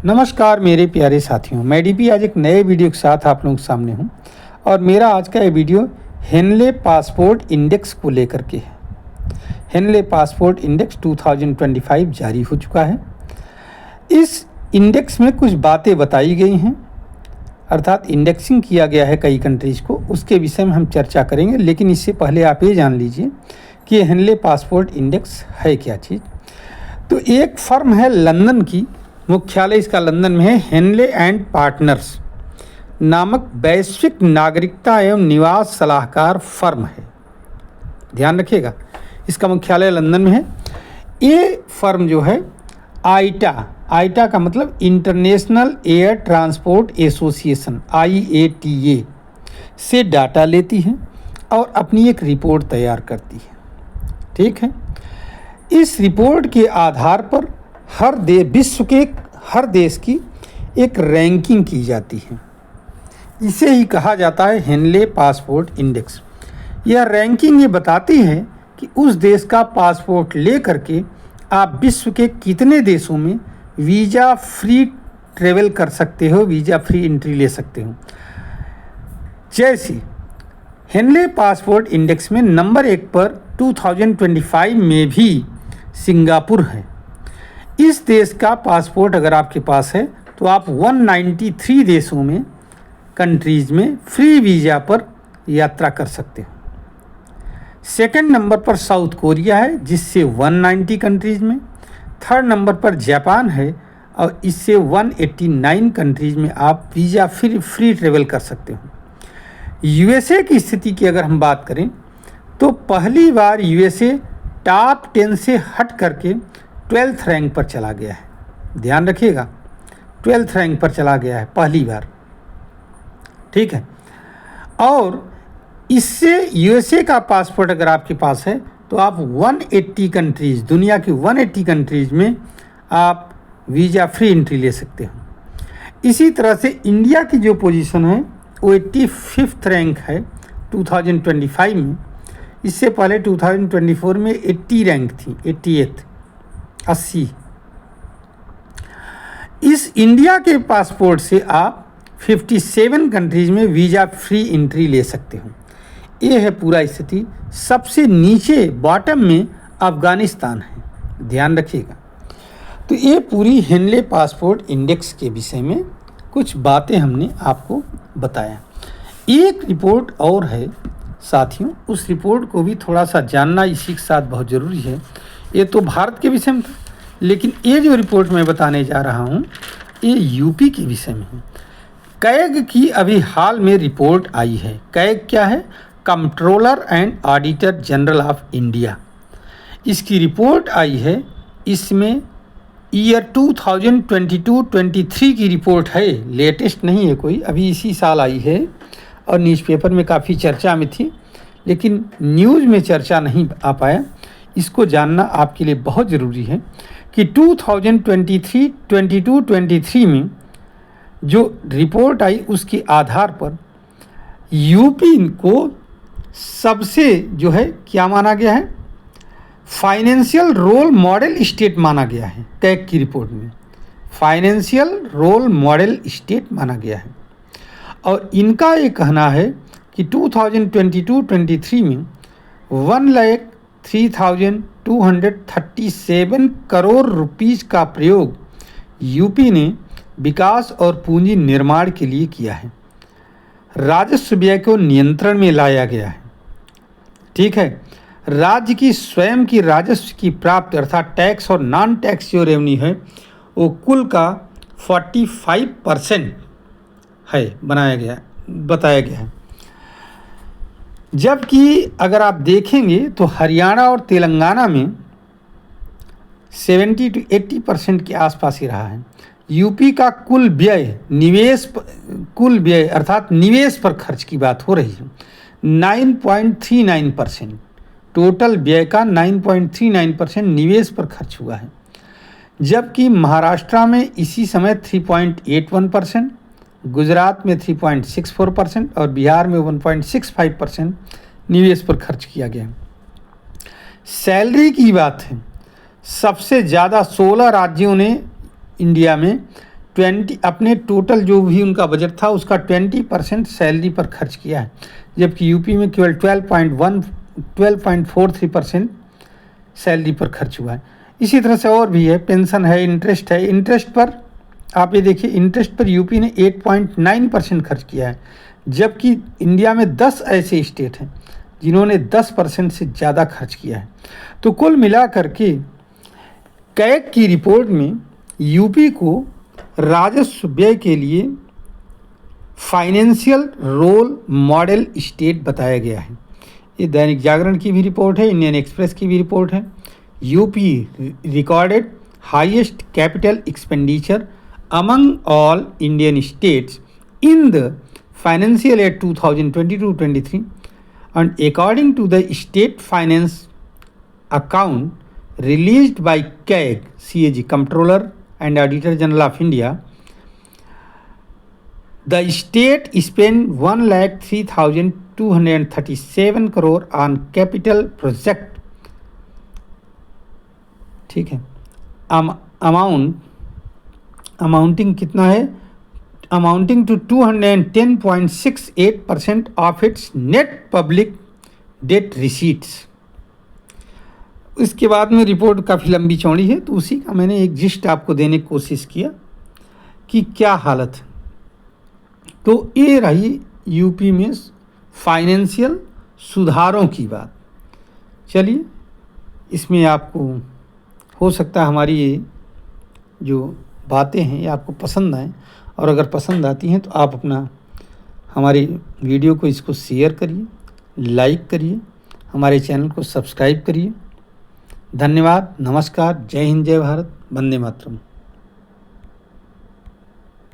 नमस्कार मेरे प्यारे साथियों, मैं डीपी आज एक नए वीडियो के साथ आप लोगों के सामने हूं और मेरा आज का ये वीडियो हेनले पासपोर्ट इंडेक्स को लेकर के है। हेनले पासपोर्ट इंडेक्स 2025 जारी हो चुका है। इस इंडेक्स में कुछ बातें बताई गई हैं, अर्थात इंडेक्सिंग किया गया है कई कंट्रीज़ को, उसके विषय में हम चर्चा करेंगे। लेकिन इससे पहले आप ये जान लीजिए कि हेनले पासपोर्ट इंडेक्स है क्या चीज़। तो एक फर्म है लंदन की, मुख्यालय इसका लंदन में है, हेनले एंड पार्टनर्स नामक वैश्विक नागरिकता एवं निवास सलाहकार फर्म है। ध्यान रखिएगा, इसका मुख्यालय लंदन में है। ये फर्म जो है आईटा का मतलब international air transport association IATA से डाटा लेती है और अपनी एक रिपोर्ट तैयार करती है। ठीक है, इस रिपोर्ट के आधार पर विश्व के हर देश की एक रैंकिंग की जाती है। इसे ही कहा जाता है हेनले पासपोर्ट इंडेक्स। यह रैंकिंग ये बताती है कि उस देश का पासपोर्ट ले करके आप विश्व के कितने देशों में वीज़ा फ्री ट्रेवल कर सकते हो, वीज़ा फ्री एंट्री ले सकते हो। जैसे हेनले पासपोर्ट इंडेक्स में नंबर 1 पर 2025 में भी सिंगापुर है। इस देश का पासपोर्ट अगर आपके पास है तो आप 193 देशों में, कंट्रीज़ में फ्री वीज़ा पर यात्रा कर सकते हो। सेकंड नंबर पर साउथ कोरिया है जिससे 190 कंट्रीज़ में। थर्ड नंबर पर जापान है और इससे 189 कंट्रीज़ में आप वीज़ा फ्री ट्रेवल कर सकते हो। USA की स्थिति की अगर हम बात करें तो पहली बार USA टॉप 10 से हट करके 12th रैंक पर चला गया है। ध्यान रखिएगा, 12th रैंक पर चला गया है पहली बार। ठीक है, और इससे USA का पासपोर्ट अगर आपके पास है तो आप 180 कंट्रीज़, दुनिया की 180 कंट्रीज़ में आप वीज़ा फ्री एंट्री ले सकते हो। इसी तरह से इंडिया की जो पोजीशन है वो 85th रैंक है 2025 में। इससे पहले 2024 में 80 रैंक थी, 80। इस इंडिया के पासपोर्ट से आप 57 कंट्रीज़ में वीज़ा फ्री एंट्री ले सकते हो। ये है पूरा स्थिति। सबसे नीचे बॉटम में अफ़गानिस्तान है, ध्यान रखिएगा। तो ये पूरी हेनले पासपोर्ट इंडेक्स के विषय में कुछ बातें हमने आपको बताया। एक रिपोर्ट और है साथियों, उस रिपोर्ट को भी थोड़ा सा जानना इसी के साथ बहुत ज़रूरी है। ये तो भारत के विषय में था, लेकिन ये जो रिपोर्ट मैं बताने जा रहा हूँ ये यूपी के विषय में है। कैग की अभी हाल में रिपोर्ट आई है। कैग क्या है? Controller and auditor general of India. इसकी रिपोर्ट आई है। इसमें ईयर 2022-23 की रिपोर्ट है, लेटेस्ट नहीं है कोई, अभी इसी साल आई है और न्यूज़पेपर में काफ़ी चर्चा में थी, लेकिन न्यूज़ में चर्चा नहीं आ पाया। इसको जानना आपके लिए बहुत ज़रूरी है कि 2022-23 में जो रिपोर्ट आई उसके आधार पर यूपी को सबसे जो है क्या माना गया है, फाइनेंशियल रोल मॉडल स्टेट माना गया है। कैग की रिपोर्ट में फाइनेंशियल रोल मॉडल स्टेट माना गया है और इनका ये कहना है कि 2022-23 में 1,03,237 करोड़ रुपीस का प्रयोग यूपी ने विकास और पूंजी निर्माण के लिए किया है। राजस्व व्यय को नियंत्रण में लाया गया है। ठीक है, राज्य की स्वयं की राजस्व की प्राप्त अर्थात टैक्स और नॉन टैक्स जो रेवेन्यू है वो कुल का 45% है बताया गया है। जबकि अगर आप देखेंगे तो हरियाणा और तेलंगाना में 70 to 80% के आसपास ही रहा है। यूपी का कुल व्यय अर्थात निवेश पर खर्च की बात हो रही है 9.39%। टोटल व्यय का 9.39% निवेश पर खर्च हुआ है। जबकि महाराष्ट्र में इसी समय 3.81%, गुजरात में 3.64% और बिहार में 1.65% निवेश पर खर्च किया गया। सैलरी की बात है, सबसे ज़्यादा 16 राज्यों ने इंडिया में अपने टोटल जो भी उनका बजट था उसका 20% सैलरी पर खर्च किया है, जबकि यूपी में केवल 12.43% सैलरी पर खर्च हुआ है। इसी तरह से और भी है, पेंशन है, इंटरेस्ट है। इंटरेस्ट पर आप ये देखिए, इंटरेस्ट पर यूपी ने 8.9% खर्च किया है, जबकि इंडिया में 10 ऐसे स्टेट हैं जिन्होंने 10% से ज़्यादा खर्च किया है। तो कुल मिलाकर के कैग की रिपोर्ट में यूपी को राजस्व व्यय के लिए फाइनेंशियल रोल मॉडल स्टेट बताया गया है। ये दैनिक जागरण की भी रिपोर्ट है, इंडियन एक्सप्रेस की भी रिपोर्ट है। UP recorded highest capital expenditure among all Indian states in the financial year 2022-23 and according to the state finance account released by CAG, Comptroller and Auditor General of India, the state spent 1,03,237 crore on capital project, ठीक है। Amounting कितना है, amounting to 210.68% of its net public debt receipts. इसके बाद में report काफ़ी लंबी चौड़ी है, तो उसी का मैंने एक जिस्ट आपको देने की कोशिश किया कि क्या हालत है। तो ये रही यूपी में फाइनेंशियल सुधारों की बात। चलिए, इसमें आपको हो सकता है हमारी ये जो बातें हैं ये आपको पसंद आएँ, और अगर पसंद आती हैं तो आप अपना हमारी वीडियो को इसको शेयर करिए, लाइक करिए, हमारे चैनल को सब्सक्राइब करिए। धन्यवाद, नमस्कार, जय हिंद, जय भारत, वंदे मातरम।